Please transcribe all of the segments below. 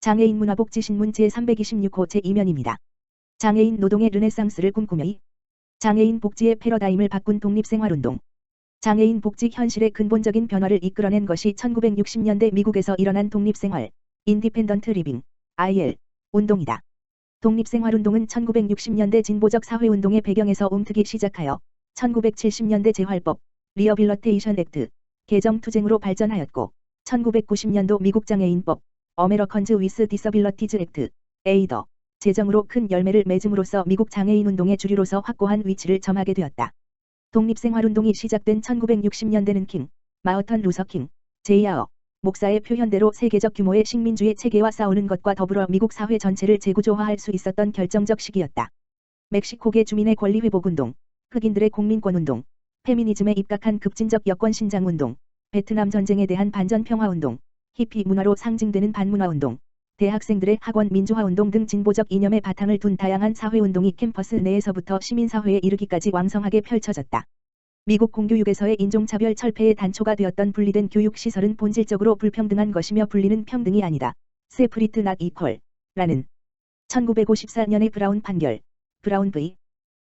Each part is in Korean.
장애인 문화복지신문 제326호 제2면입니다. 장애인 노동의 르네상스를 꿈꾸며 장애인 복지의 패러다임을 바꾼 독립생활운동. 장애인 복지 현실의 근본적인 변화를 이끌어낸 것이 1960년대 미국에서 일어난 독립생활, 인디펜던트 리빙, IL, 운동이다. 독립생활운동은 1960년대 진보적 사회운동의 배경에서 움트기 시작하여 1970년대 재활법, 리어빌러테이션 액트, 개정 투쟁으로 발전하였고 1990년도 미국 장애인법, 어메러컨즈 위스 디서빌러티즈 액트, 에이더, 제정으로 큰 열매를 맺음으로써 미국 장애인운동의 주류로서 확고한 위치를 점하게 되었다. 독립생활운동이 시작된 1960년대는 킹, 마어턴 루서 킹, 제이아어, 목사의 표현대로 세계적 규모의 식민주의 체계와 싸우는 것과 더불어 미국 사회 전체를 재구조화할 수 있었던 결정적 시기였다. 멕시코계 주민의 권리 회복운동, 흑인들의 공민권운동, 페미니즘에 입각한 급진적 여권 신장운동, 베트남 전쟁에 대한 반전 평화운동, 히피 문화로 상징되는 반문화운동, 대학생들의 학원 민주화운동 등 진보적 이념의 바탕을 둔 다양한 사회운동이 캠퍼스 내에서부터 시민사회에 이르기까지 왕성하게 펼쳐졌다. 미국 공교육에서의 인종차별 철폐의 단초가 되었던 분리된 교육시설은 본질적으로 불평등한 것이며 분리는 평등이 아니다. 세프리트 낫 이퀄 라는 1954년의 브라운 판결, 브라운 v.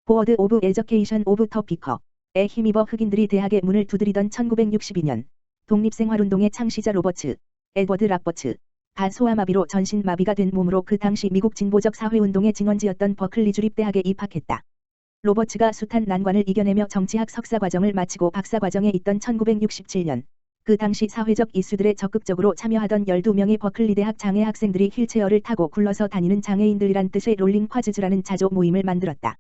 보어드 오브 에저케이션 오브 터피커에 힘입어 흑인들이 대학의 문을 두드리던 1962년, 독립생활운동의 창시자 로버츠, 에드워드 라버츠, 가 소아마비로 전신마비가 된 몸으로 그 당시 미국 진보적 사회운동의 진원지였던 버클리 주립대학에 입학했다. 로버츠가 숱한 난관을 이겨내며 정치학 석사과정을 마치고 박사과정에 있던 1967년, 그 당시 사회적 이슈들에 적극적으로 참여하던 12명의 버클리 대학 장애 학생들이 휠체어를 타고 굴러서 다니는 장애인들이란 뜻의 롤링 콰즈즈라는 자조 모임을 만들었다.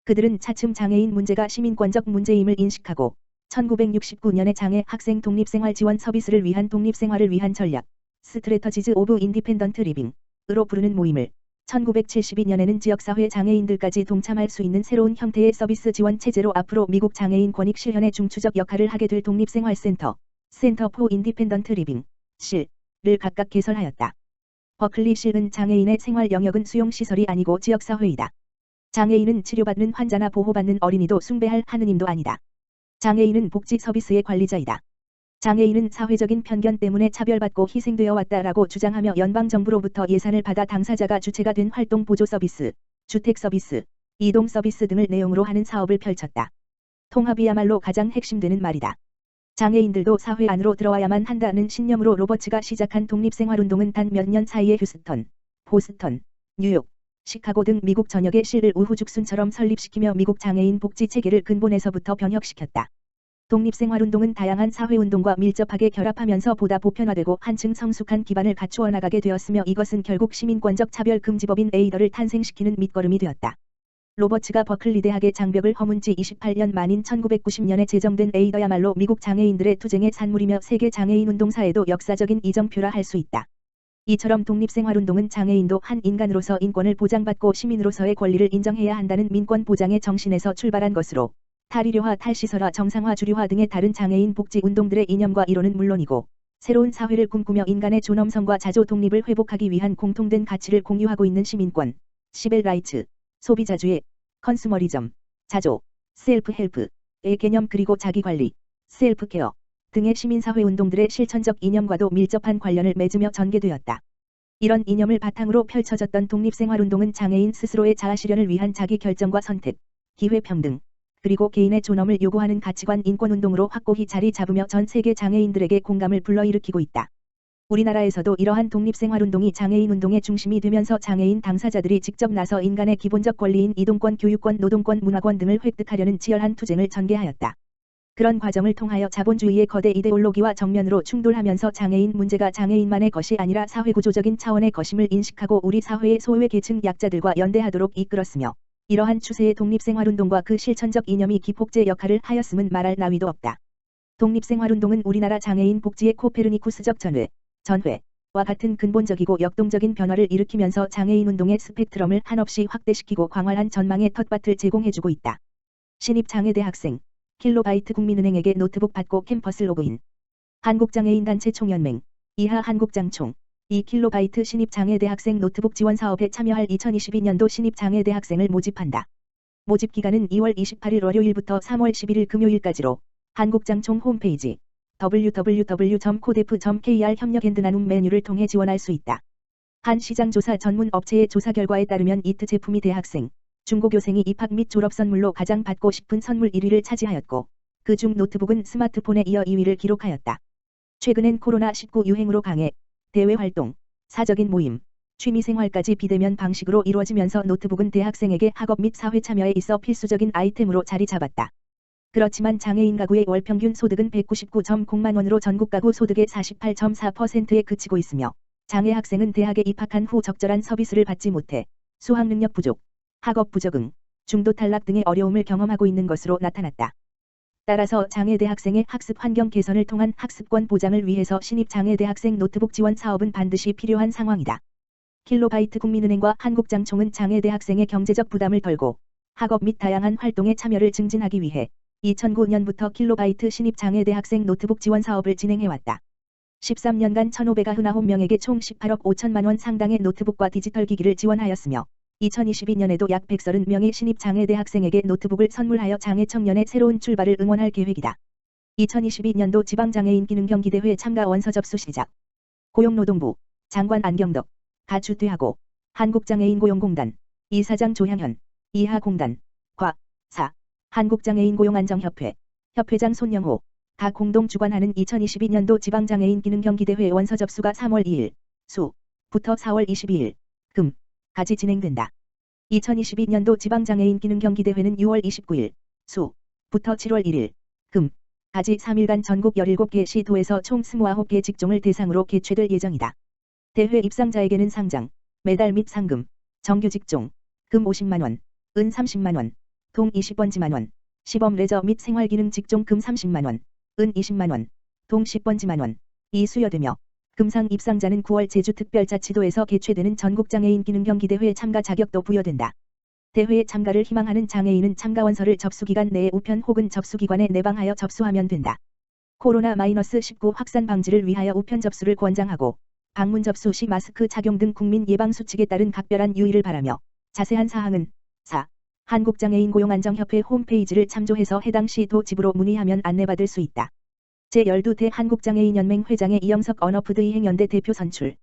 그들은 차츰 장애인 문제가 시민권적 문제임을 인식하고 1969년에 장애 학생 독립생활 지원 서비스를 위한 독립생활을 위한 전략, 스트래터지즈 오브 인디펜던트 리빙으로 부르는 모임을 1972년에는 지역사회 장애인들까지 동참할 수 있는 새로운 형태의 서비스 지원 체제로 앞으로 미국 장애인 권익 실현의 중추적 역할을 하게 될 독립생활센터, 센터 포 인디펜던트 리빙, 실을 각각 개설하였다. 버클리 실은 장애인의 생활 영역은 수용시설이 아니고 지역사회이다. 장애인은 치료받는 환자나 보호받는 어린이도 숭배할 하느님도 아니다. 장애인은 복지 서비스의 관리자이다. 장애인은 사회적인 편견 때문에 차별받고 희생되어 왔다라고 주장하며 연방정부로부터 예산을 받아 당사자가 주체가 된 활동 보조 서비스, 주택 서비스, 이동 서비스 등을 내용으로 하는 사업을 펼쳤다. 통합이야말로 가장 핵심되는 말이다. 장애인들도 사회 안으로 들어와야만 한다는 신념으로 로버츠가 시작한 독립생활운동은 단 몇 년 사이에 휴스턴, 보스턴, 뉴욕, 시카고 등 미국 전역의 실을 우후죽순처럼 설립시키며 미국 장애인 복지 체계를 근본에서부터 변혁시켰다. 독립생활운동은 다양한 사회운동과 밀접하게 결합하면서 보다 보편화되고 한층 성숙한 기반을 갖추어 나가게 되었으며 이것은 결국 시민권적 차별금지법인 에이더를 탄생시키는 밑거름이 되었다. 로버츠가 버클리 대학의 장벽을 허문 지 28년 만인 1990년에 제정된 에이더야말로 미국 장애인들의 투쟁의 산물이며 세계 장애인운동사에도 역사적인 이정표라 할 수 있다. 이처럼 독립생활운동은 장애인도 한 인간으로서 인권을 보장받고 시민으로서의 권리를 인정해야 한다는 민권 보장의 정신에서 출발한 것으로 탈의료화, 탈시설화, 정상화, 주류화 등의 다른 장애인 복지 운동들의 이념과 이론은 물론이고 새로운 사회를 꿈꾸며 인간의 존엄성과 자조 독립을 회복하기 위한 공통된 가치를 공유하고 있는 시민권, 시벨 라이츠, 소비자주의, 컨슈머리즘, 자조, 셀프 헬프의 개념 그리고 자기관리, 셀프 케어 등의 시민사회 운동들의 실천적 이념과도 밀접한 관련을 맺으며 전개되었다. 이런 이념을 바탕으로 펼쳐졌던 독립생활운동은 장애인 스스로의 자아실현을 위한 자기결정과 선택, 기회평등, 그리고 개인의 존엄을 요구하는 가치관 인권운동으로 확고히 자리 잡으며 전 세계 장애인들에게 공감을 불러일으키고 있다. 우리나라에서도 이러한 독립생활운동이 장애인운동의 중심이 되면서 장애인 당사자들이 직접 나서 인간의 기본적 권리인 이동권, 교육권, 노동권, 문화권 등을 획득하려는 치열한 투쟁을 전개하였다. 그런 과정을 통하여 자본주의의 거대 이데올로기와 정면으로 충돌하면서 장애인 문제가 장애인만의 것이 아니라 사회구조적인 차원의 것임을 인식하고 우리 사회의 소외 계층 약자들과 연대하도록 이끌었으며 이러한 추세의 독립생활운동과 그 실천적 이념이 기폭제 역할을 하였음은 말할 나위도 없다. 독립생활운동은 우리나라 장애인 복지의 코페르니쿠스적 전회와 같은 근본적이고 역동적인 변화를 일으키면서 장애인운동의 스펙트럼을 한없이 확대시키고 광활한 전망의 텃밭을 제공해주고 있다. 신입장애대학생, 킬로바이트 국민은행에게 노트북 받고 캠퍼스 로그인. 한국장애인단체 총연맹, 이하 한국장총. 2kB 신입장애대학생 노트북 지원 사업에 참여할 2022년도 신입장애대학생을 모집한다. 모집 기간은 2월 28일 월요일부터 3월 11일 금요일까지로 한국장총 홈페이지 www.codef.kr 협력앤드나눔 메뉴를 통해 지원할 수 있다. 한 시장조사 전문 업체의 조사 결과에 따르면 이트 제품이 대학생, 중고교생이 입학 및 졸업 선물로 가장 받고 싶은 선물 1위를 차지하였고, 그중 노트북은 스마트폰에 이어 2위를 기록하였다. 최근엔 코로나19 유행으로 강해, 대외 활동, 사적인 모임, 취미생활까지 비대면 방식으로 이루어지면서 노트북은 대학생에게 학업 및 사회 참여에 있어 필수적인 아이템으로 자리 잡았다. 그렇지만 장애인 가구의 월 평균 소득은 199.0만 원으로 전국 가구 소득의 48.4%에 그치고 있으며, 장애 학생은 대학에 입학한 후 적절한 서비스를 받지 못해 수학 능력 부족, 학업 부적응, 중도 탈락 등의 어려움을 경험하고 있는 것으로 나타났다. 따라서 장애대 학생의 학습 환경 개선을 통한 학습권 보장을 위해서 신입 장애대 학생 노트북 지원 사업은 반드시 필요한 상황이다. 킬로바이트 국민은행과 한국장총은 장애대 학생의 경제적 부담을 덜고 학업 및 다양한 활동에 참여를 증진하기 위해 2009년부터 킬로바이트 신입 장애대 학생 노트북 지원 사업을 진행해왔다. 13년간 1,599명에게 총 18억 5천만 원 상당의 노트북과 디지털 기기를 지원하였으며 2022년에도 약 130명의 신입 장애대 학생에게 노트북을 선물하여 장애 청년의 새로운 출발을 응원할 계획이다. 2022년도 지방장애인 기능경기대회 참가 원서 접수 시작. 고용노동부 장관 안경덕, 가주퇴하고 한국장애인 고용공단 이사장 조향현, 이하공단 과, 사, 한국장애인 고용안정협회 협회장 손영호 가 공동 주관하는 2022년도 지방장애인 기능경기대회 원서 접수가 3월 2일 수부터 4월 22일 금까지 진행된다. 2022년도 지방장애인 기능경기대회는 6월 29일 수부터 7월 1일 금까지 3일간 전국 17개 시도에서 총 29개 직종을 대상으로 개최될 예정이다. 대회 입상자에게는 상장, 메달 및 상금, 정규 직종, 금 50만원, 은 30만원, 동 20번지만원, 시범 레저 및 생활기능 직종 금 30만원, 은 20만원, 동 10번지만원, 이 수여되며 금상 입상자는 9월 제주특별자치도에서 개최되는 전국장애인 기능경기대회 참가 자격도 부여된다. 대회에 참가를 희망하는 장애인은 참가원서를 접수기간 내에 우편 혹은 접수기관에 내방하여 접수하면 된다. 코로나-19 확산 방지를 위하여 우편 접수를 권장하고 방문 접수 시 마스크 착용 등 국민 예방 수칙에 따른 각별한 유의를 바라며 자세한 사항은 4. 한국장애인 고용안정협회 홈페이지를 참조해서 해당 시도 집으로 문의하면 안내받을 수 있다. 제12대 한국장애인연맹 회장의 이영석 언어푸드이행연대 대표 선출.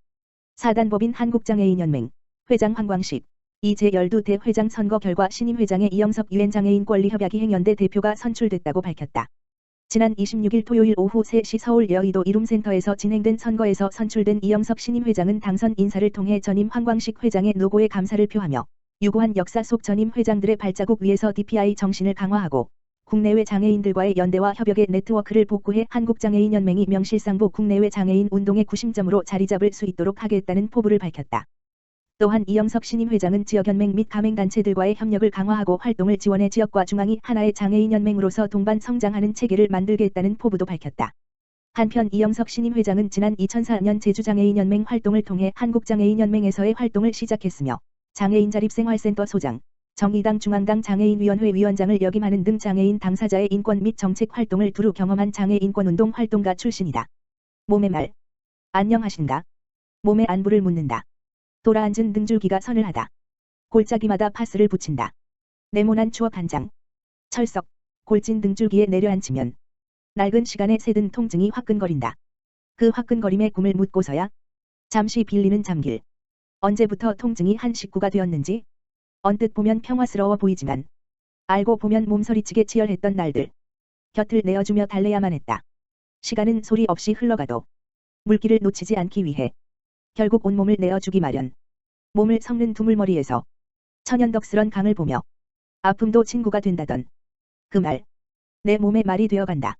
4단법인 한국장애인연맹 회장 황광식. 이 제12대 회장 선거 결과 신임 회장의 이영석 유엔장애인권리협약이행연대 대표가 선출됐다고 밝혔다. 지난 26일 토요일 오후 3시 서울 여의도 이룸센터에서 진행된 선거에서 선출된 이영석 신임 회장은 당선 인사를 통해 전임 황광식 회장의 노고에 감사를 표하며 유구한 역사 속 전임 회장들의 발자국 위에서 DPI 정신을 강화하고 국내외 장애인들과의 연대와 협력의 네트워크를 복구해 한국장애인연맹이 명실상부 국내외 장애인 운동의 구심점으로 자리잡을 수 있도록 하겠다는 포부를 밝혔다. 또한 이영석 신임 회장은 지역연맹 및 가맹단체들과의 협력을 강화하고 활동을 지원해 지역과 중앙이 하나의 장애인연맹으로서 동반 성장하는 체계를 만들겠다는 포부도 밝혔다. 한편 이영석 신임 회장은 지난 2004년 제주장애인연맹 활동을 통해 한국장애인연맹에서의 활동을 시작했으며 장애인자립생활센터 소장, 정의당 중앙당 장애인위원회 위원장을 역임하는 등 장애인 당사자의 인권 및 정책 활동을 두루 경험한 장애인권운동 활동가 출신이다. 몸의 말. 안녕하신가? 몸의 안부를 묻는다. 돌아앉은 등줄기가 서늘하다. 골짜기마다 파스를 붙인다. 네모난 추억 한 장. 철썩, 골진 등줄기에 내려앉히면 낡은 시간에 새든 통증이 화끈거린다. 그 화끈거림에 꿈을 묻고서야 잠시 빌리는 잠길. 언제부터 통증이 한 식구가 되었는지 언뜻 보면 평화스러워 보이지만 알고 보면 몸서리치게 치열했던 날들. 곁을 내어주며 달래야만 했다. 시간은 소리 없이 흘러가도 물길을 놓치지 않기 위해 결국 온몸을 내어주기 마련. 몸을 섞는 두물머리에서 천연덕스런 강을 보며 아픔도 친구가 된다던 그 말. 내 몸의 말이 되어간다.